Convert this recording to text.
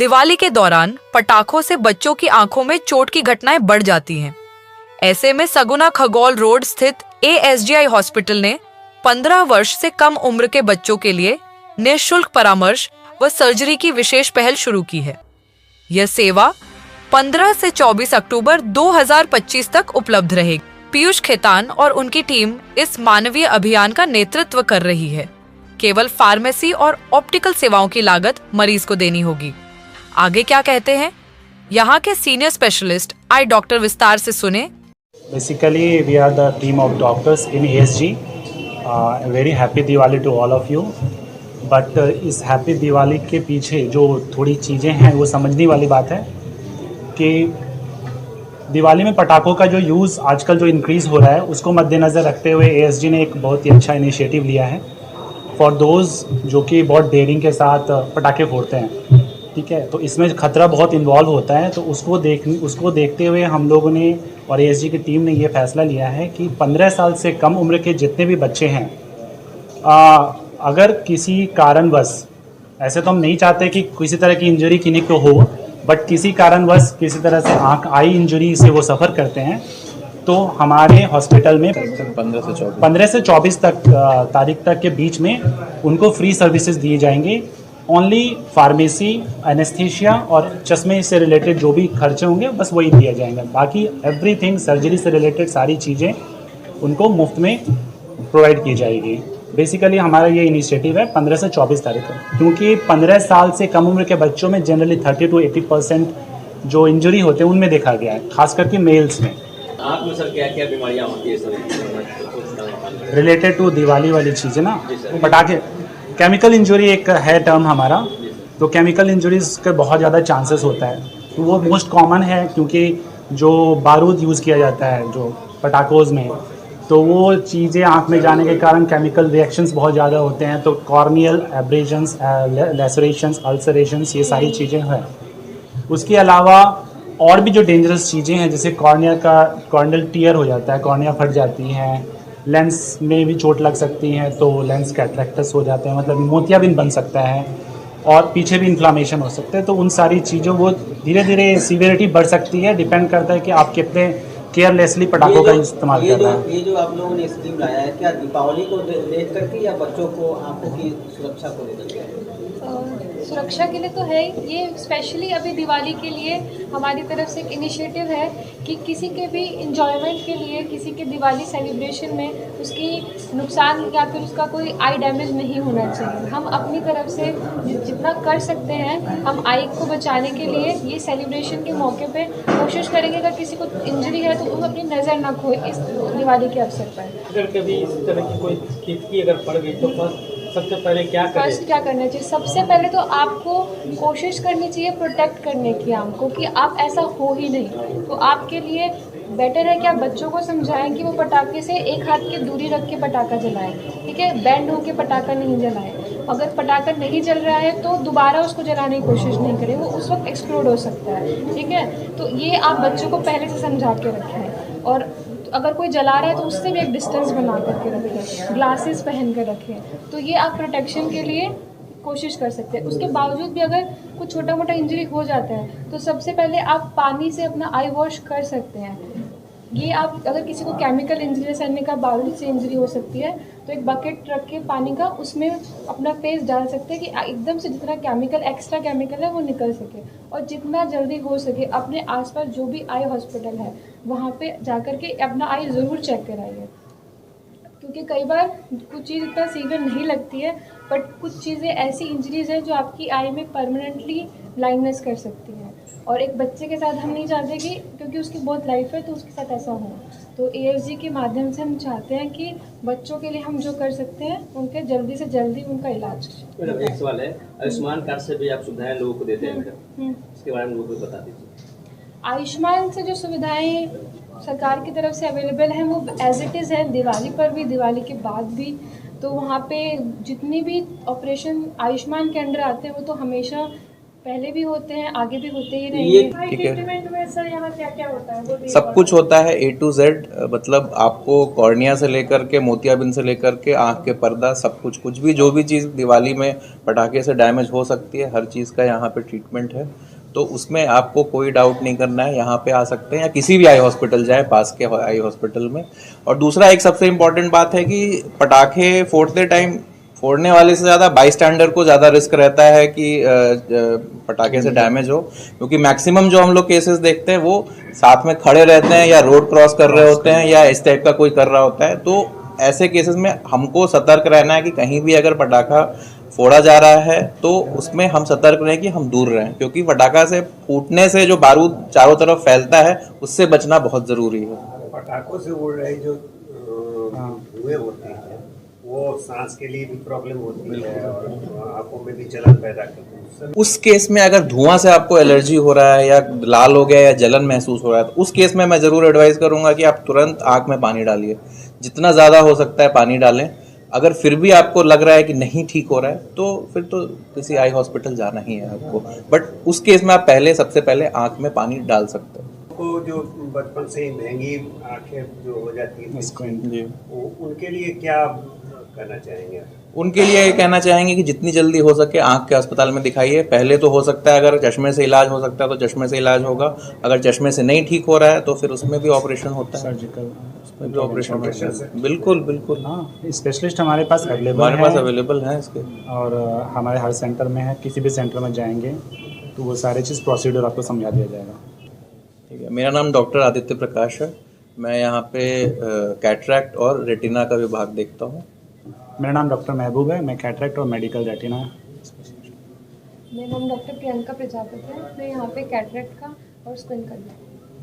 दिवाली के दौरान पटाखों से बच्चों की आंखों में चोट की घटनाएं बढ़ जाती हैं। ऐसे में सगुना खगौल रोड स्थित ASGI हॉस्पिटल ने 15 वर्ष से कम उम्र के बच्चों के लिए निःशुल्क परामर्श व सर्जरी की विशेष पहल शुरू की है। यह सेवा 15 से 24 अक्टूबर 2025 तक उपलब्ध रहेगी। पीयूष खेतान और उनकी टीम इस मानवीय अभियान का नेतृत्व कर रही है। केवल फार्मेसी और ऑप्टिकल सेवाओं की लागत मरीज को देनी होगी। आगे क्या कहते हैं यहाँ के सीनियर स्पेशलिस्ट आई डॉक्टर विस्तार से सुने। Basically, we are the team of doctors in ASG. Very happy Diwali to all of you. But इस हैप्पी दिवाली के पीछे जो थोड़ी चीज़ें हैं वो समझने वाली बात है कि दिवाली में पटाखों का जो यूज़ आजकल जो इंक्रीज़ हो रहा है उसको मद्देनज़र रखते हुए ASG ने एक बहुत ही अच्छा इनिशिएटिव लिया है फॉर दोज जो कि बहुत डेयरिंग के साथ पटाखे फोड़ते हैं। ठीक है, तो इसमें ख़तरा बहुत इन्वॉल्व होता है, तो उसको देखते हुए हम लोगों ने और ASG की टीम ने ये फैसला लिया है कि 15 साल से कम उम्र के जितने भी बच्चे हैं, अगर किसी कारणवश, ऐसे तो हम नहीं चाहते कि किसी तरह की इंजरी किन्हीं को हो, बट किसी कारणवश किसी तरह से आई इंजरी से वो सफ़र करते हैं, तो हमारे हॉस्पिटल में 15 से 24 तारीख तक के बीच में उनको फ्री सर्विसेज दिए जाएंगे। ओनली फार्मेसी, एनेस्थीसिया और चश्मे से रिलेटेड जो भी खर्चे होंगे बस वही दिया जाएंगे। बाकी एवरीथिंग सर्जरी से रिलेटेड सारी चीज़ें उनको मुफ्त में प्रोवाइड की जाएगी। बेसिकली हमारा ये इनिशिएटिव है 15 से 24 तारीख को, क्योंकि 15 साल से कम उम्र के बच्चों में जनरली 30 to 80% जो इंजरी होते हैं उनमें देखा गया है, खास करके मेल्स में। आप में सर क्या क्या बीमारियां होती है सर रिलेटेड टू दिवाली वाली चीज़ें ना, पटाखे, केमिकल इंजरी एक है टर्म हमारा, तो केमिकल इंजरीज के बहुत ज़्यादा चांसेस होता है, तो वो मोस्ट कॉमन है क्योंकि जो बारूद यूज़ किया जाता है जो पटाखों में, तो वो चीज़ें आँख में जाने के कारण केमिकल रिएक्शंस बहुत ज़्यादा होते हैं, तो कॉर्नियल एब्रेजन्स, लेसरेशंस, अल्सरेशंस, ये सारी चीज़ें हैं। उसके अलावा और भी जो डेंजरस चीज़ें हैं, जैसे कॉर्नियल टीयर हो जाता है, कॉर्निया फट जाती हैं, लेंस में भी चोट लग सकती है, तो लेंस कैटरेक्टस हो जाते हैं, मतलब मोतियाबिंद बन सकता है, और पीछे भी इन्फ्लामेशन हो सकते हैं। तो उन सारी चीज़ों वो धीरे धीरे सीवियरिटी बढ़ सकती है, डिपेंड करता है कि आप कितने केयरलेसली पटाखों का इस्तेमाल कर रहे हैं। ये जो आप लोगों ने स्कीम लाया है, क्या दीपावली को देख करके या बच्चों को आंखों की सुरक्षा को लेकर है? सुरक्षा के लिए तो है ही, ये स्पेशली अभी दिवाली के लिए हमारी तरफ से एक इनिशिएटिव है कि किसी के भी इंजॉयमेंट के लिए, किसी के दिवाली सेलिब्रेशन में उसकी नुकसान या फिर उसका कोई आई डैमेज नहीं होना चाहिए। हम अपनी तरफ से जितना कर सकते हैं हम आई को बचाने के लिए ये सेलिब्रेशन के मौके पे कोशिश करेंगे। अगर किसी को इंजरी है तो वो अपनी नज़र ना खोए इस दिवाली के अवसर पर। अगर कभी इस तरह की कोई स्थिति अगर पड़ गई तो सबसे पहले क्या करना चाहिए? सबसे पहले तो आपको कोशिश करनी चाहिए प्रोटेक्ट करने की आंख को, कि आप ऐसा हो ही नहीं। तो आपके लिए बेटर है कि आप बच्चों को समझाएं कि वो पटाखे से एक हाथ की दूरी रख के पटाखा जलाएं। ठीक है, बैंड होके पटाखा नहीं जलाएं। अगर पटाखा नहीं जल रहा है तो दोबारा उसको जलाने की कोशिश नहीं करें, वो उस वक्त एक्सप्लोड हो सकता है। ठीक है, तो ये आप बच्चों को पहले से समझा के रखें, और अगर कोई जला रहा है तो उससे भी एक डिस्टेंस बना करके रखें, ग्लासेस पहन कर रखें। तो ये आप प्रोटेक्शन के लिए कोशिश कर सकते हैं। उसके बावजूद भी अगर कुछ छोटा मोटा इंजरी हो जाता है तो सबसे पहले आप पानी से अपना आई वॉश कर सकते हैं। ये आप अगर किसी को केमिकल इंजरी जैसे अन्य का बारूद से इंजरी हो सकती है तो एक बकेट रख के पानी का उसमें अपना फेस डाल सकते हैं कि एकदम से जितना केमिकल, एक्स्ट्रा केमिकल है वो निकल सके, और जितना जल्दी हो सके अपने आसपास जो भी आई हॉस्पिटल है वहाँ पे जाकर के अपना आई ज़रूर चेक कराइए, क्योंकि कई बार कुछ चीज़ इतना सीवियर नहीं लगती है, बट कुछ चीज़ें ऐसी इंजरीज हैं जो आपकी आई में परमानेंटली ब्लाइंडनेस कर सकती है, और एक बच्चे के साथ हम नहीं चाहते कि, क्योंकि उसकी बहुत लाइफ है तो उसके साथ ऐसा हो। तो ASG के माध्यम से हम चाहते हैं कि बच्चों के लिए हम जो कर सकते हैं उनके जल्दी से जल्दी उनका इलाज। मैडम एक सवाल है, आयुष्मान कार्ड से भी आप सुविधाएं लोगों को देते हैं मैडम, इसके बारे में लोगों को बता दीजिए। आयुष्मान से जो सुविधाएं सरकार की तरफ से अवेलेबल हैं वो एज इट इज़ है, दिवाली पर भी, दिवाली के बाद भी। तो वहाँ पे जितनी भी ऑपरेशन आयुष्मान के अंडर आते हैं वो तो हमेशा पहले भी होते हैं, आगे भी होते ही ये रहेंगे। ठीक है। ट्रीटमेंट में सर यहाँ क्या क्या होता है वो भी सब कुछ होता है A to Z, मतलब आपको कॉर्निया से लेकर के मोतियाबिंद से लेकर के आँख के पर्दा, सब कुछ, कुछ भी जो भी चीज़ दिवाली में पटाखे से डैमेज हो सकती है, हर चीज़ का यहाँ पे ट्रीटमेंट है। तो उसमें आपको कोई डाउट नहीं करना है, यहाँ पे आ सकते हैं या किसी भी आई हॉस्पिटल जाए, पास के आई हॉस्पिटल में। और दूसरा एक सबसे इम्पॉर्टेंट बात है कि पटाखे फोड़ते टाइम फोड़ने वाले से ज़्यादा बाई स्टैंडर को ज़्यादा रिस्क रहता है कि पटाखे से डैमेज हो, क्योंकि मैक्सिमम जो हम लोग केसेस देखते हैं वो साथ में खड़े रहते हैं या रोड क्रॉस कर रहे होते हैं या इस टाइप का कोई कर रहा होता है। तो ऐसे केसेस में हमको सतर्क रहना है कि कहीं भी अगर पटाखा फोड़ा जा रहा है तो उसमें हम सतर्क रहें कि हम दूर रहें, क्योंकि पटाखा से फूटने से जो बारूद चारों तरफ फैलता है उससे बचना बहुत ज़रूरी है। पटाखों से उड़ रहे जो धुएं होते हैं वो सांस के लिए भी प्रॉब्लम होती है और आंखों में भी जलन पैदा करती है। उस केस में अगर धुआं से आपको एलर्जी हो रहा है या लाल हो गया या जलन महसूस हो रहा है तो उस केस में मैं ज़रूर एडवाइस करूंगा कि आप तुरंत आँख में पानी डालिए, जितना ज़्यादा हो सकता है पानी डालें। अगर फिर भी आपको लग रहा है कि नहीं ठीक हो रहा है तो फिर तो किसी आई हॉस्पिटल जाना ही है आपको, बट उस केस में आप सबसे पहले आँख में पानी डाल सकते हैं। को जो बचपन से ही महंगी आंखें जो हो जाती है जी, उनके लिए क्या करना चाहेंगे? उनके लिए ये कहना चाहेंगे कि जितनी जल्दी हो सके आँख के अस्पताल में दिखाइए। पहले तो हो सकता है अगर चश्मे से इलाज हो सकता है तो चश्मे से इलाज होगा, अगर चश्मे से नहीं ठीक हो रहा है तो फिर उसमें भी ऑपरेशन होता है, सर्जिकल उसमें भी ऑपरेशन होता है। बिल्कुल बिल्कुल, हाँ, स्पेशलिस्ट हमारे पास अवेलेबल हमारे पास हैं अवेलेबल हैं इसके। और हमारे हर सेंटर में है, किसी भी सेंटर में जाएंगे तो वो सारे चीज़ प्रोसीड्यूर आपको समझा दिया जाएगा। ठीक है, मेरा नाम डॉक्टर आदित्य प्रकाश है, मैं यहाँ पे कैटरैक्ट और रेटिना का विभाग देखता हूँ। मेरा नाम डॉक्टर महबूब है, मैं कैटरैक्ट और मेडिकल रेटिना। मेरा नाम डॉक्टर प्रियंका प्रजापति है, मैं यहाँ पे कैटरेक्ट का और स्क्विन का